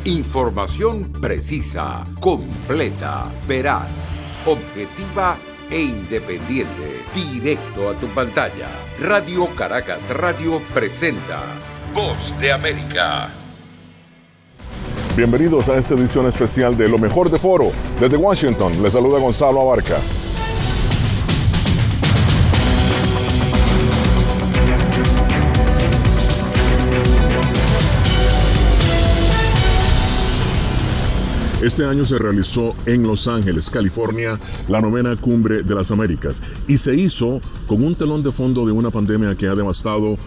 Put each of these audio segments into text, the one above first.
Información precisa, completa, veraz, objetiva e independiente. Directo a tu pantalla. Radio Caracas Radio presenta Voz de América. Bienvenidos a esta edición especial de Lo Mejor de Foro. Desde Washington, les saluda Gonzalo Abarca. Este año se realizó en Los Ángeles, California, la 9ª Cumbre de las Américas y se hizo con un telón de fondo de una pandemia que ha devastado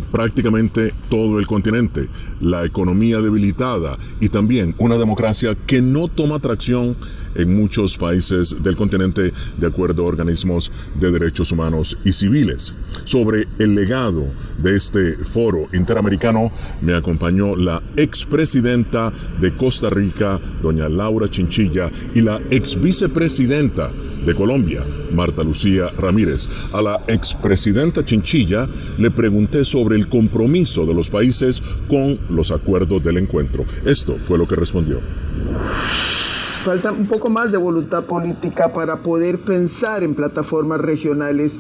prácticamente todo el continente, la economía debilitada y también una democracia que no toma tracción en muchos países del continente de acuerdo a organismos de derechos humanos y civiles. Sobre el legado de este foro interamericano me acompañó la expresidenta de Costa Rica, doña Laura Chinchilla, y la exvicepresidenta de Colombia, Marta Lucía Ramírez. A la expresidenta Chinchilla le pregunté sobre el compromiso de los países con los acuerdos del encuentro. Esto fue lo que respondió. Falta un poco más de voluntad política para poder pensar en plataformas regionales.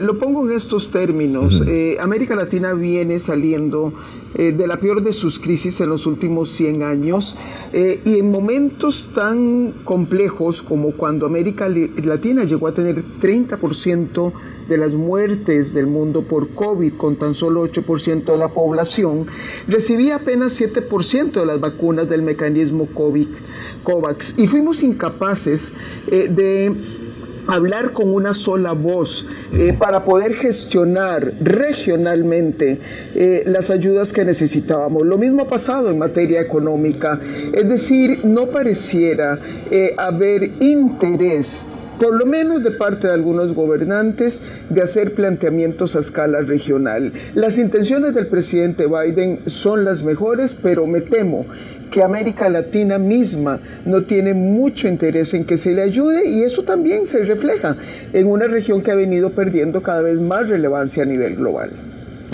Lo pongo en estos términos. América Latina viene saliendo de la peor de sus crisis en los últimos 100 años y en momentos tan complejos como cuando América Latina llegó a tener 30% de las muertes del mundo por COVID, con tan solo 8% de la población, recibía apenas 7% de las vacunas del mecanismo COVAX, y fuimos incapaces de hablar con una sola voz para poder gestionar regionalmente las ayudas que necesitábamos. Lo mismo ha pasado en materia económica, es decir, no pareciera haber interés, por lo menos de parte de algunos gobernantes, de hacer planteamientos a escala regional. Las intenciones del presidente Biden son las mejores, pero me temo que América Latina misma no tiene mucho interés en que se le ayude, y eso también se refleja en una región que ha venido perdiendo cada vez más relevancia a nivel global.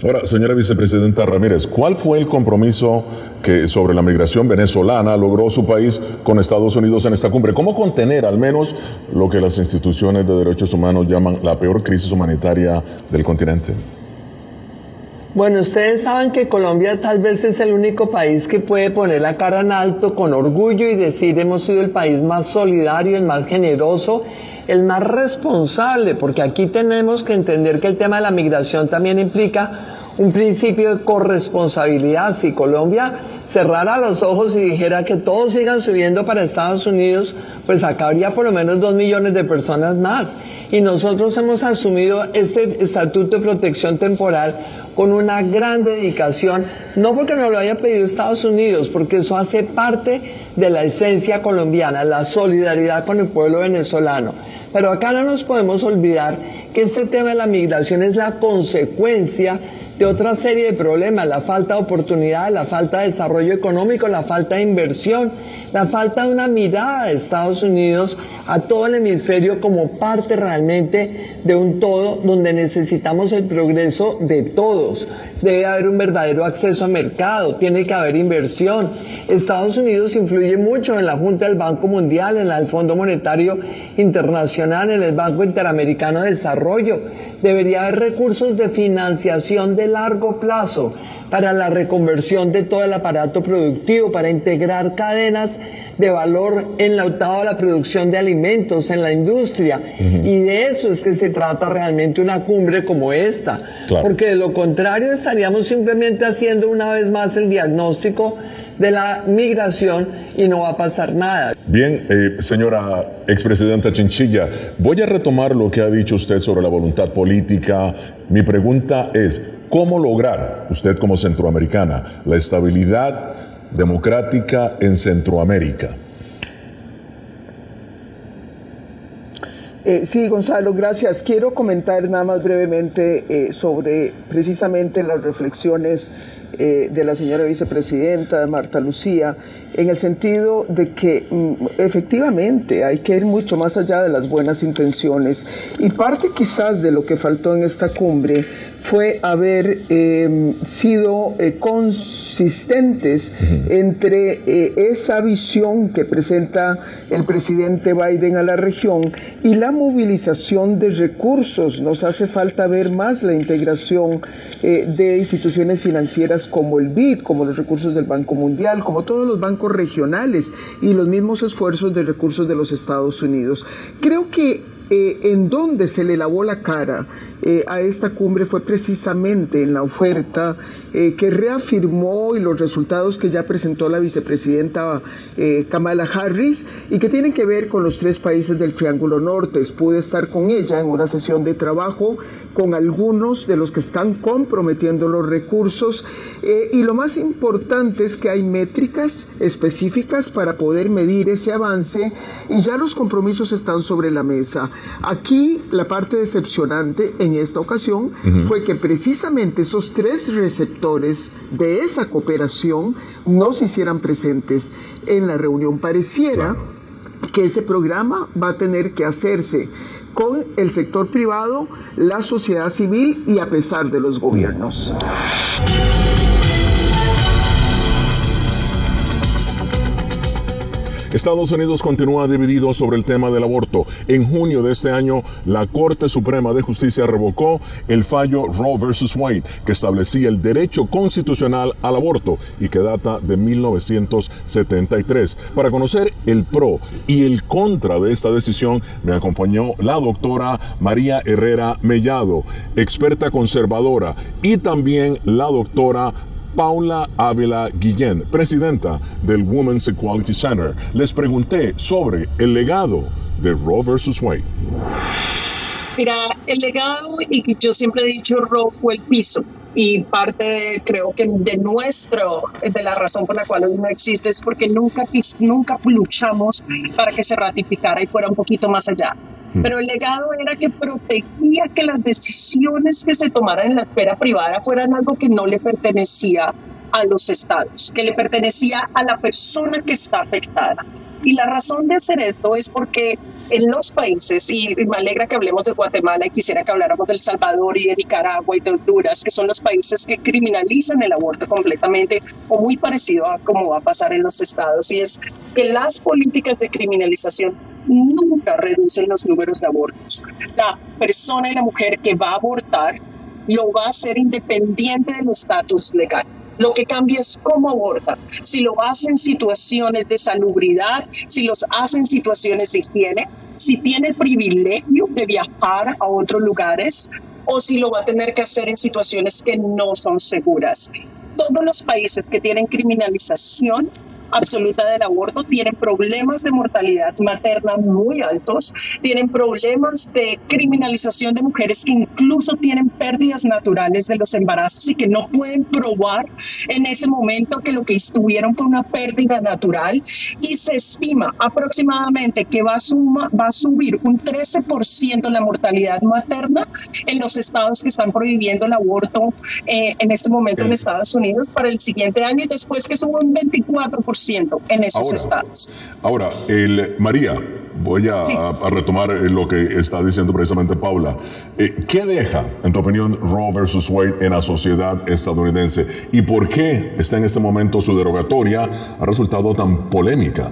Ahora, señora vicepresidenta Ramírez, ¿cuál fue el compromiso que sobre la migración venezolana logró su país con Estados Unidos en esta cumbre? ¿Cómo contener al menos lo que las instituciones de derechos humanos llaman la peor crisis humanitaria del continente? Bueno, ustedes saben que Colombia tal vez es el único país que puede poner la cara en alto con orgullo y decir hemos sido el país más solidario, el más generoso, el más responsable, porque aquí tenemos que entender que el tema de la migración también implica un principio de corresponsabilidad. Si Colombia cerrara los ojos y dijera que todos sigan subiendo para Estados Unidos, pues acá habría por lo menos 2 millones de personas más. Y nosotros hemos asumido este estatuto de protección temporal con una gran dedicación, no porque nos lo haya pedido Estados Unidos, porque eso hace parte de la esencia colombiana, la solidaridad con el pueblo venezolano. Pero acá no nos podemos olvidar que este tema de la migración es la consecuencia de otra serie de problemas: la falta de oportunidad, la falta de desarrollo económico, la falta de inversión, la falta de una mirada de Estados Unidos a todo el hemisferio como parte realmente de un todo donde necesitamos el progreso de todos. Debe haber un verdadero acceso a mercado, tiene que haber inversión. Estados Unidos influye mucho en la Junta del Banco Mundial, en la del Fondo Monetario Internacional, en el Banco Interamericano de Desarrollo. Debería haber recursos de financiación de largo plazo para la reconversión de todo el aparato productivo, para integrar cadenas de valor enlautado a la producción de alimentos en la industria. Y de eso es que se trata realmente una cumbre como esta. Claro. Porque de lo contrario estaríamos simplemente haciendo una vez más el diagnóstico de la migración y no va a pasar nada. Bien, señora expresidenta Chinchilla, voy a retomar lo que ha dicho usted sobre la voluntad política. Mi pregunta es, ¿cómo lograr, usted como centroamericana, la estabilidad democrática en Centroamérica? Sí, Gonzalo, gracias. Quiero comentar nada más brevemente sobre precisamente las reflexiones de la señora vicepresidenta Marta Lucía, en el sentido de que efectivamente hay que ir mucho más allá de las buenas intenciones, y parte quizás de lo que faltó en esta cumbre fue haber sido consistentes entre esa visión que presenta el presidente Biden a la región y la movilización de recursos. Nos hace falta ver más la integración de instituciones financieras como el BID, como los recursos del Banco Mundial, como todos los bancos regionales y los mismos esfuerzos de recursos de los Estados Unidos. Creo que en donde se le lavó la cara a esta cumbre fue precisamente en la oferta que reafirmó y los resultados que ya presentó la vicepresidenta Kamala Harris y que tienen que ver con los 3 países del Triángulo Norte. Pude estar con ella en una sesión de trabajo con algunos de los que están comprometiendo los recursos y lo más importante es que hay métricas específicas para poder medir ese avance y ya los compromisos están sobre la mesa. Aquí la parte decepcionante en esta ocasión fue que precisamente esos 3 receptores de esa cooperación no se hicieran presentes en la reunión. Pareciera que ese programa va a tener que hacerse con el sector privado, la sociedad civil y a pesar de los gobiernos. Estados Unidos continúa dividido sobre el tema del aborto. En junio de este año, la Corte Suprema de Justicia revocó el fallo Roe vs. Wade, que establecía el derecho constitucional al aborto y que data de 1973. Para conocer el pro y el contra de esta decisión, me acompañó la doctora María Herrera Mellado, experta conservadora, y también la doctora Paula Ávila Guillén, presidenta del Women's Equality Center. Les pregunté sobre el legado de Roe vs. Wade. Mira, el legado, y yo siempre he dicho, Roe fue el piso. Y parte, creo que de la razón por la cual hoy no existe es porque nunca luchamos para que se ratificara y fuera un poquito más allá. Pero el legado era que protegía que las decisiones que se tomaran en la esfera privada fueran algo que no le pertenecía a los estados, que le pertenecía a la persona que está afectada. Y la razón de hacer esto es porque en los países, y me alegra que hablemos de Guatemala y quisiera que habláramos de El Salvador y de Nicaragua y de Honduras, que son los países que criminalizan el aborto completamente o muy parecido a cómo va a pasar en los estados, y es que las políticas de criminalización nunca reducen los números de abortos. La persona y la mujer que va a abortar lo va a hacer independiente del estatus legal. Lo que cambia es cómo aborta. Si lo hace en situaciones de salubridad, si los hace en situaciones de higiene, si tiene el privilegio de viajar a otros lugares o si lo va a tener que hacer en situaciones que no son seguras. Todos los países que tienen criminalización absoluta del aborto tienen problemas de mortalidad materna muy altos, tienen problemas de criminalización de mujeres que incluso tienen pérdidas naturales de los embarazos y que no pueden probar en ese momento que lo que tuvieron fue una pérdida natural, y se estima aproximadamente que va a subir un 13% la mortalidad materna en los estados que están prohibiendo el aborto en este momento en Estados Unidos para el siguiente año, y después que suba un 24% en esos estados. Ahora, María, voy a retomar lo que está diciendo precisamente Paula. ¿Qué deja, en tu opinión, Roe versus Wade en la sociedad estadounidense? ¿Y por qué está en este momento su derogatoria ha resultado tan polémica?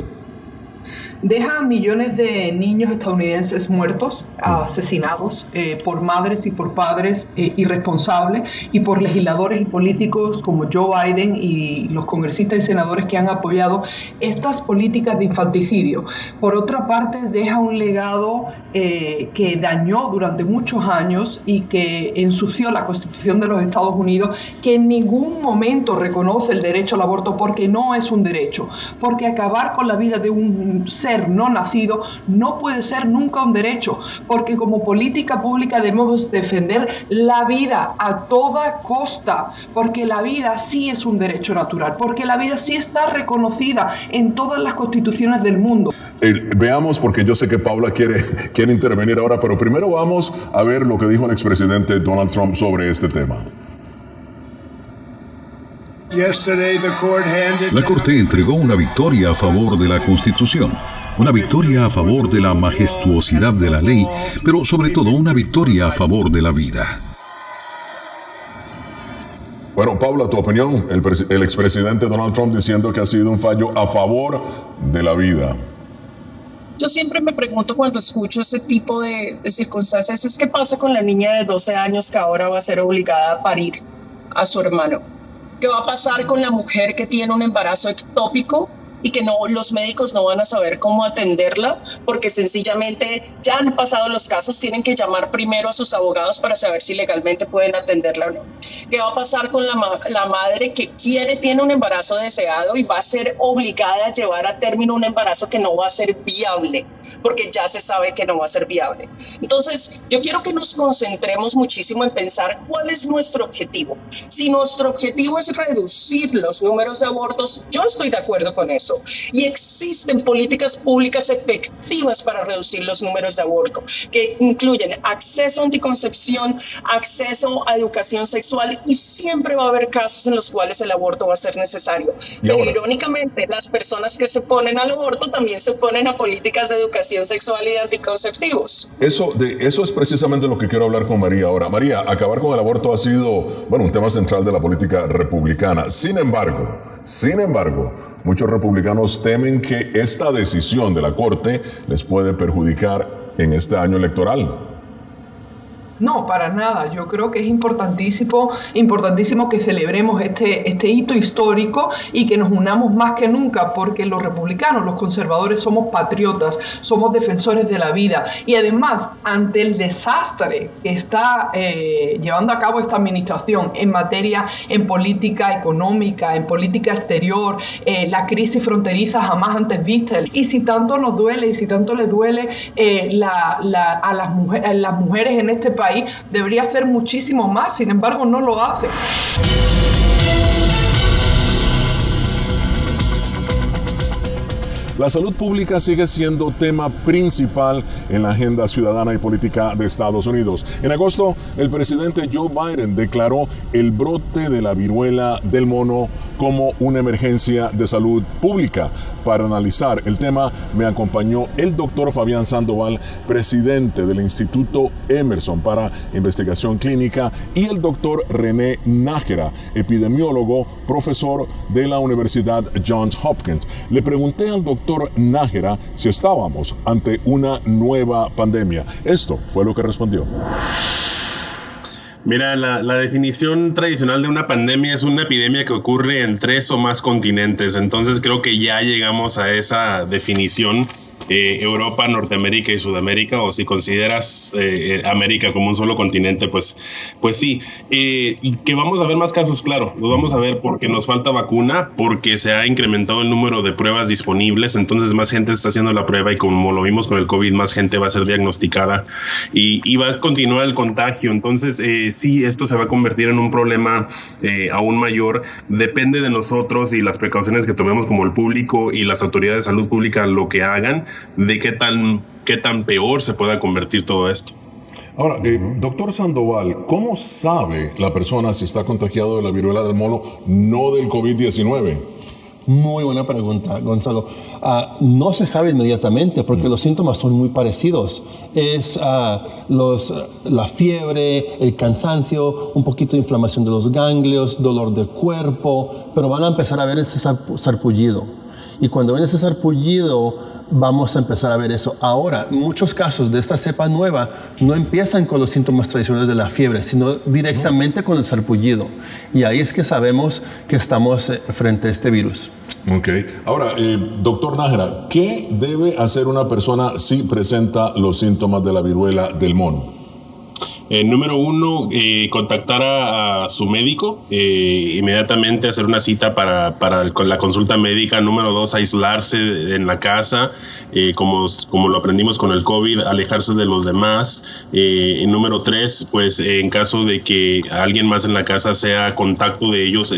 Deja a millones de niños estadounidenses muertos, asesinados por madres y por padres irresponsables, y por legisladores y políticos como Joe Biden y los congresistas y senadores que han apoyado estas políticas de infanticidio. Por otra parte, deja un legado que dañó durante muchos años y que ensució la Constitución de los Estados Unidos, que en ningún momento reconoce el derecho al aborto, porque no es un derecho, porque acabar con la vida de un ser no nacido no puede ser nunca un derecho, porque como política pública debemos defender la vida a toda costa, porque la vida sí es un derecho natural, porque la vida sí está reconocida en todas las constituciones del mundo. Veamos, porque yo sé que Paula quiere intervenir ahora, pero primero vamos a ver lo que dijo el expresidente Donald Trump sobre este tema. La Corte entregó una victoria a favor de la Constitución, una victoria a favor de la majestuosidad de la ley, pero sobre todo una victoria a favor de la vida. Bueno, Paula, tu opinión, el expresidente Donald Trump diciendo que ha sido un fallo a favor de la vida. Yo siempre me pregunto cuando escucho ese tipo de circunstancias, ¿qué pasa con la niña de 12 años que ahora va a ser obligada a parir a su hermano? ¿Qué va a pasar con la mujer que tiene un embarazo ectópico y que los médicos no van a saber cómo atenderla porque sencillamente ya han pasado los casos, tienen que llamar primero a sus abogados para saber si legalmente pueden atenderla o no? ¿Qué va a pasar con la madre que tiene un embarazo deseado y va a ser obligada a llevar a término un embarazo que no va a ser viable porque ya se sabe que no va a ser viable? Entonces, yo quiero que nos concentremos muchísimo en pensar cuál es nuestro objetivo. Si nuestro objetivo es reducir los números de abortos, yo estoy de acuerdo con eso. Y existen políticas públicas efectivas para reducir los números de aborto, que incluyen acceso a anticoncepción, acceso a educación sexual, y siempre va a haber casos en los cuales el aborto va a ser necesario. Pero irónicamente, las personas que se oponen al aborto también se oponen a políticas de educación sexual y de anticonceptivos. Eso es precisamente lo que quiero hablar con María ahora. María, acabar con el aborto ha sido, un tema central de la política republicana. Sin embargo, muchos republicanos temen que esta decisión de la Corte les puede perjudicar en este año electoral. No, para nada. Yo creo que es importantísimo que celebremos este hito histórico y que nos unamos más que nunca, porque los republicanos, los conservadores, somos patriotas, somos defensores de la vida, y además, ante el desastre que está llevando a cabo esta administración en política económica, en política exterior, la crisis fronteriza jamás antes vista, y si tanto nos duele y si tanto les duele a las mujeres en este país, debería hacer muchísimo más, sin embargo no lo hace. La salud pública sigue siendo tema principal en la agenda ciudadana y política de Estados Unidos. En agosto, el presidente Joe Biden declaró el brote de la viruela del mono como una emergencia de salud pública. Para analizar el tema, me acompañó el doctor Fabián Sandoval, presidente del Instituto Emerson para Investigación Clínica, y el doctor René Nájera, epidemiólogo, profesor de la Universidad Johns Hopkins. Le pregunté al doctor Nájera si estábamos ante una nueva pandemia. Esto fue lo que respondió. Mira, la definición tradicional de una pandemia es una epidemia que ocurre en 3 o más continentes. Entonces creo que ya llegamos a esa definición. Europa, Norteamérica y Sudamérica, o si consideras América como un solo continente, pues sí. Que vamos a ver más casos, claro, los vamos a ver porque nos falta vacuna, porque se ha incrementado el número de pruebas disponibles, entonces más gente está haciendo la prueba, y como lo vimos con el COVID, más gente va a ser diagnosticada y va a continuar el contagio. Entonces sí, esto se va a convertir en un problema aún mayor. Depende de nosotros y las precauciones que tomemos como el público y las autoridades de salud pública lo que hagan, de qué tan peor se pueda convertir todo esto. Ahora, doctor Sandoval, ¿cómo sabe la persona si está contagiado de la viruela del mono, no del COVID-19? Muy buena pregunta, Gonzalo. No se sabe inmediatamente porque los síntomas son muy parecidos. Es la fiebre, el cansancio, un poquito de inflamación de los ganglios, dolor de cuerpo, pero van a empezar a ver ese sarpullido. Y cuando ven ese sarpullido, vamos a empezar a ver eso. Ahora, muchos casos de esta cepa nueva no empiezan con los síntomas tradicionales de la fiebre, sino directamente con el sarpullido. Y ahí es que sabemos que estamos frente a este virus. Ok. Ahora, doctor Nájera, ¿qué debe hacer una persona si presenta los síntomas de la viruela del mono? Número 1, contactar a su médico, inmediatamente hacer una cita para la consulta médica. Número 2, aislarse en la casa, como lo aprendimos con el COVID, alejarse de los demás. Número 3, pues en caso de que alguien más en la casa sea contacto de ellos,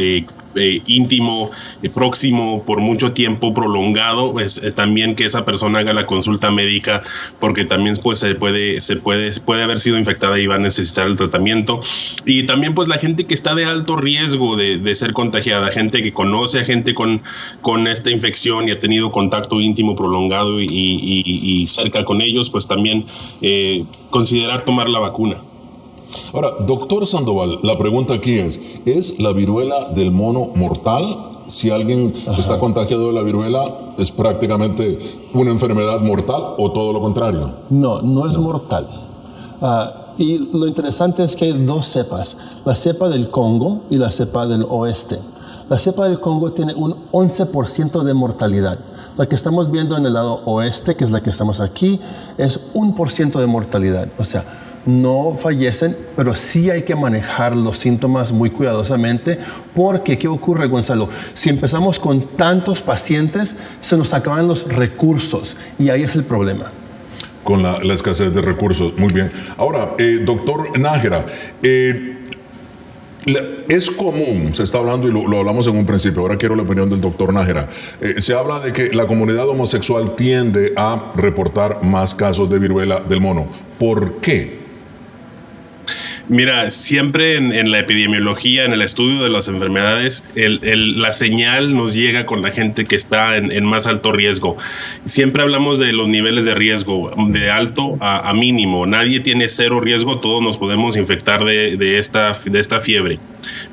íntimo, próximo, por mucho tiempo prolongado, pues también que esa persona haga la consulta médica, porque también pues puede haber sido infectada y va a necesitar el tratamiento. Y también pues la gente que está de alto riesgo de ser contagiada, gente que conoce a gente con esta infección y ha tenido contacto íntimo prolongado y cerca con ellos, pues también considerar tomar la vacuna. Ahora, doctor Sandoval, la pregunta aquí ¿es la viruela del mono mortal? Si alguien está contagiado de la viruela, ¿es prácticamente una enfermedad mortal o todo lo contrario? No es mortal. Y lo interesante es que hay dos cepas, la cepa del Congo y la cepa del oeste. La cepa del Congo tiene un 11% de mortalidad. La que estamos viendo en el lado oeste, que es la que estamos aquí, es 1% de mortalidad. O sea, no fallecen, pero sí hay que manejar los síntomas muy cuidadosamente, porque ¿qué ocurre, Gonzalo? Si empezamos con tantos pacientes, se nos acaban los recursos y ahí es el problema. Con la escasez de recursos. Muy bien. Ahora, doctor Nájera, es común, se está hablando y lo hablamos en un principio, ahora quiero la opinión del doctor Nájera, se habla de que la comunidad homosexual tiende a reportar más casos de viruela del mono. ¿Por qué? Mira, siempre en la epidemiología, en el estudio de las enfermedades, la señal nos llega con la gente que está en más alto riesgo. Siempre hablamos de los niveles de riesgo, de alto a mínimo. Nadie tiene cero riesgo, todos nos podemos infectar de esta fiebre.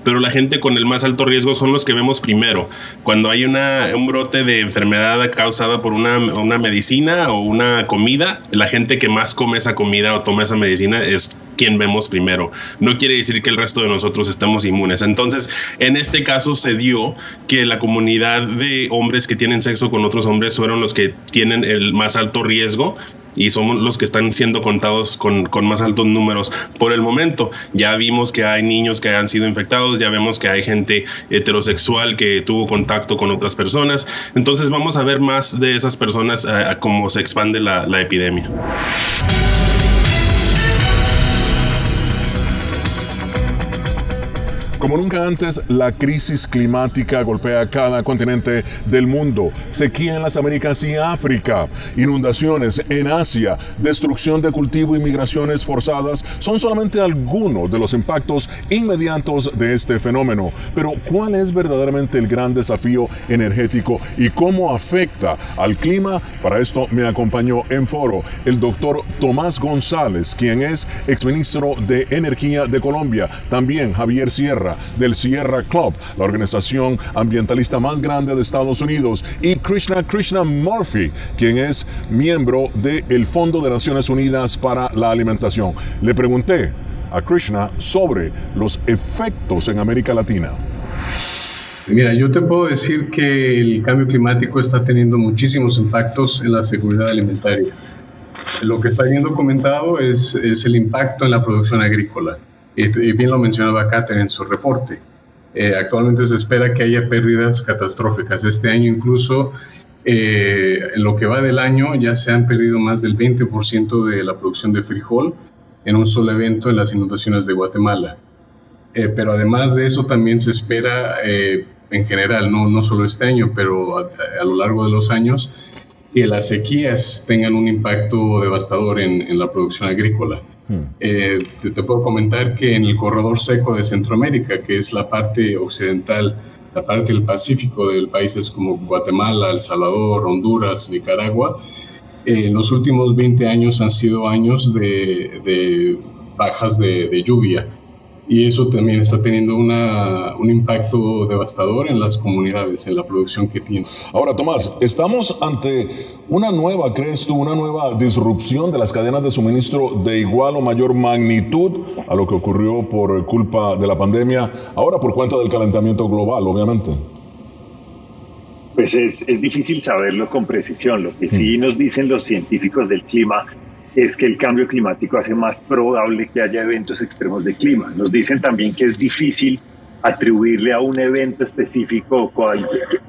Pero la gente con el más alto riesgo son los que vemos primero. Cuando hay un brote de enfermedad causada por una medicina o una comida, la gente que más come esa comida o toma esa medicina es quien vemos primero. No quiere decir que el resto de nosotros estemos inmunes. Entonces, en este caso se dio que la comunidad de hombres que tienen sexo con otros hombres fueron los que tienen el más alto riesgo y somos los que están siendo contados con más altos números por el momento. Ya vimos que hay niños que han sido infectados, ya vemos que hay gente heterosexual que tuvo contacto con otras personas. Entonces vamos a ver más de esas personas a cómo se expande la epidemia. Como nunca antes, la crisis climática golpea cada continente del mundo. Sequía en las Américas y África, inundaciones en Asia, destrucción de cultivo y migraciones forzadas son solamente algunos de los impactos inmediatos de este fenómeno. Pero, ¿cuál es verdaderamente el gran desafío energético y cómo afecta al clima? Para esto me acompañó en foro el doctor Tomás González, quien es exministro de Energía de Colombia, también Javier Sierra, del Sierra Club, la organización ambientalista más grande de Estados Unidos, y Krishna Murphy, quien es miembro del Fondo de Naciones Unidas para la Alimentación. Le pregunté a Krishna sobre los efectos en América Latina. Mira, yo te puedo decir que el cambio climático está teniendo muchísimos impactos en la seguridad alimentaria. Lo que está siendo comentado es el impacto en la producción agrícola. Y bien lo mencionaba Catherine en su reporte. Actualmente se espera que haya pérdidas catastróficas. Este año incluso, en lo que va del año, ya se han perdido más del 20% de la producción de frijol en un solo evento en las inundaciones de Guatemala. Pero además de eso también se espera, en general, no solo este año, pero a lo largo de los años, que las sequías tengan un impacto devastador en la producción agrícola. Te puedo comentar que en el corredor seco de Centroamérica, que es la parte occidental, la parte del Pacífico de países como Guatemala, El Salvador, Honduras, Nicaragua, en los últimos 20 años han sido años de bajas de lluvia. Y eso también está teniendo un impacto devastador en las comunidades, en la producción que tienen. Ahora, Tomás, estamos ante ¿crees tú, una nueva disrupción de las cadenas de suministro de igual o mayor magnitud a lo que ocurrió por culpa de la pandemia, ahora por cuenta del calentamiento global, obviamente? Pues es difícil saberlo con precisión. Lo que sí nos dicen los científicos del clima es que el cambio climático hace más probable que haya eventos extremos de clima. Nos dicen también que es difícil atribuirle a un evento específico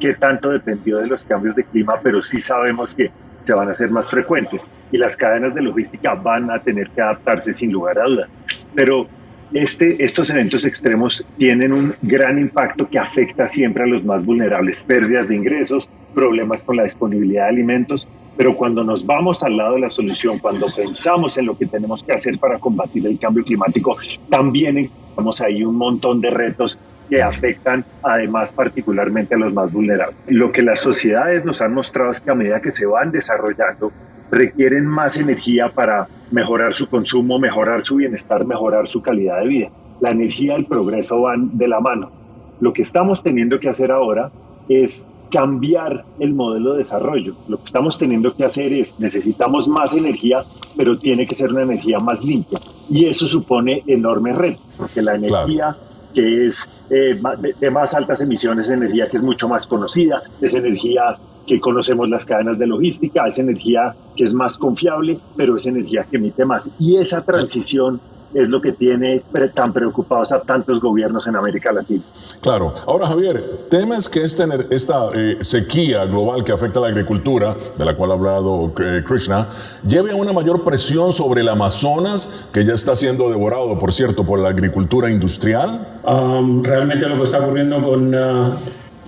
que tanto dependió de los cambios de clima, pero sí sabemos que se van a hacer más frecuentes y las cadenas de logística van a tener que adaptarse sin lugar a duda. Pero estos eventos extremos tienen un gran impacto que afecta siempre a los más vulnerables, pérdidas de ingresos, problemas con la disponibilidad de alimentos, pero cuando nos vamos al lado de la solución, cuando pensamos en lo que tenemos que hacer para combatir el cambio climático, también encontramos ahí un montón de retos que afectan además particularmente a los más vulnerables. Lo que las sociedades nos han mostrado es que a medida que se van desarrollando, requieren más energía para mejorar su consumo, mejorar su bienestar, mejorar su calidad de vida. La energía y el progreso van de la mano. Lo que estamos teniendo que hacer ahora es cambiar el modelo de desarrollo. Lo que estamos teniendo que hacer es, necesitamos más energía, pero tiene que ser una energía más limpia. Y eso supone enormes retos, porque la energía que es de más altas emisiones, es energía que es mucho más conocida, es energía que conocemos las cadenas de logística, es energía que es más confiable, pero es energía que emite más. Y esa transición es lo que tiene tan preocupados a tantos gobiernos en América Latina. Claro. Ahora, Javier, ¿temes que esta sequía global que afecta a la agricultura, de la cual ha hablado Krishna, lleve a una mayor presión sobre el Amazonas, que ya está siendo devorado, por cierto, por la agricultura industrial? Realmente lo que está ocurriendo con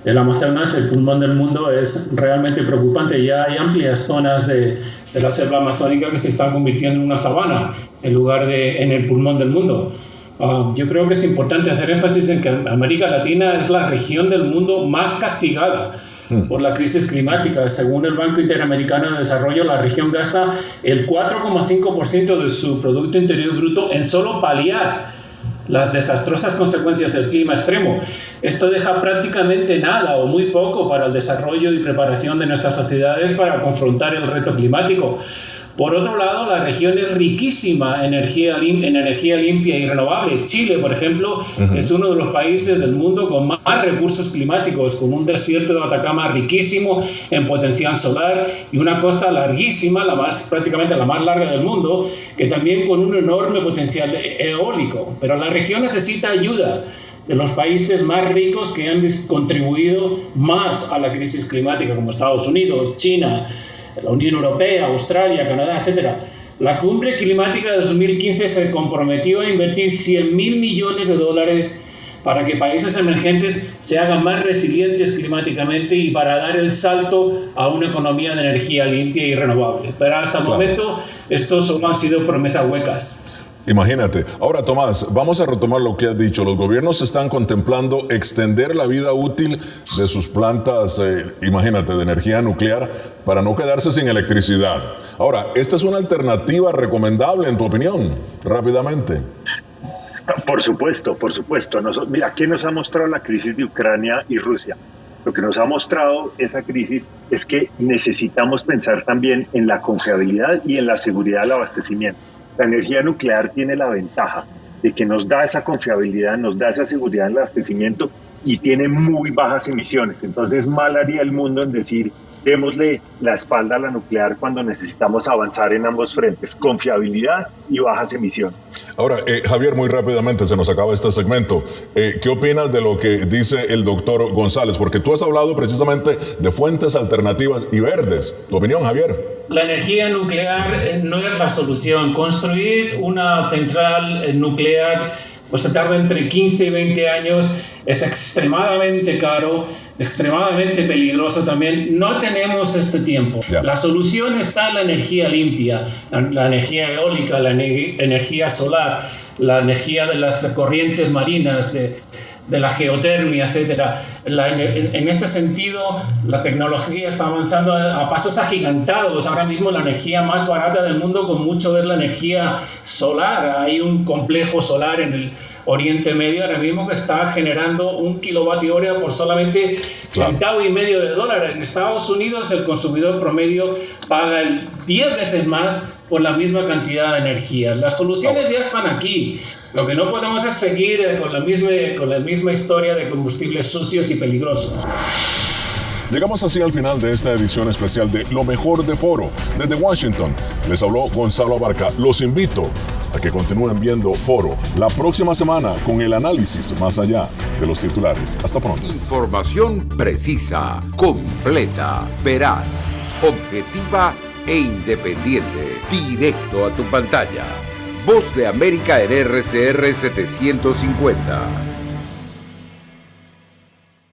el Amazonas, el pulmón del mundo, es realmente preocupante. Ya hay amplias zonas de la selva amazónica que se están convirtiendo en una sabana en el pulmón del mundo. Yo creo que es importante hacer énfasis en que América Latina es la región del mundo más castigada por la crisis climática. Según el Banco Interamericano de Desarrollo, la región gasta el 4,5% de su Producto Interior Bruto en solo paliar las desastrosas consecuencias del clima extremo. Esto deja prácticamente nada o muy poco para el desarrollo y preparación de nuestras sociedades para confrontar el reto climático. Por otro lado, la región es riquísima en energía limpia y renovable. Chile, por ejemplo, es uno de los países del mundo con más recursos climáticos, con un desierto de Atacama riquísimo en potencial solar y una costa larguísima, prácticamente la más larga del mundo, que también con un enorme potencial eólico. Pero la región necesita ayuda de los países más ricos que han contribuido más a la crisis climática, como Estados Unidos, China, la Unión Europea, Australia, Canadá, etc. La cumbre climática de 2015 se comprometió a invertir $100.000 millones para que países emergentes se hagan más resilientes climáticamente y para dar el salto a una economía de energía limpia y renovable. Pero hasta el momento, estos solo han sido promesas huecas. Imagínate. Ahora, Tomás, vamos a retomar lo que has dicho. Los gobiernos están contemplando extender la vida útil de sus plantas, imagínate, de energía nuclear para no quedarse sin electricidad. Ahora, ¿esta es una alternativa recomendable en tu opinión? Rápidamente. Por supuesto, por supuesto. Mira, ¿qué nos ha mostrado la crisis de Ucrania y Rusia? Lo que nos ha mostrado esa crisis es que necesitamos pensar también en la confiabilidad y en la seguridad del abastecimiento. La energía nuclear tiene la ventaja de que nos da esa confiabilidad, nos da esa seguridad en el abastecimiento y tiene muy bajas emisiones. Entonces, mal haría el mundo en decir, démosle la espalda a la nuclear cuando necesitamos avanzar en ambos frentes, confiabilidad y bajas emisiones. Ahora, Javier, muy rápidamente, se nos acaba este segmento. ¿Qué opinas de lo que dice el doctor González? Porque tú has hablado precisamente de fuentes alternativas y verdes. ¿Tu opinión, Javier? La energía nuclear no es la solución. Construir una central nuclear pues se tarda entre 15 y 20 años, es extremadamente caro, extremadamente peligroso también. No tenemos este tiempo. La solución está en la energía limpia, la energía eólica, la energía solar, la energía de las corrientes marinas, de la geotermia, etcétera. En este sentido, la tecnología está avanzando a pasos agigantados. Ahora mismo la energía más barata del mundo con mucho es la energía solar. Hay un complejo solar en el Oriente Medio ahora mismo que está generando 1 kilovatio hora por solamente $1.50. En Estados Unidos el consumidor promedio paga 10 veces más por la misma cantidad de energía. Las soluciones ya están aquí. Lo que no podemos es seguir con la misma historia de combustibles sucios y peligrosos. Llegamos así al final de esta edición especial de Lo Mejor de Foro. Desde Washington les habló Gonzalo Abarca. Los invito a que continúen viendo Foro la próxima semana con el análisis más allá de los titulares. Hasta pronto. Información precisa, completa, veraz, objetiva e independiente. Directo a tu pantalla. Voz de América en RCR 750.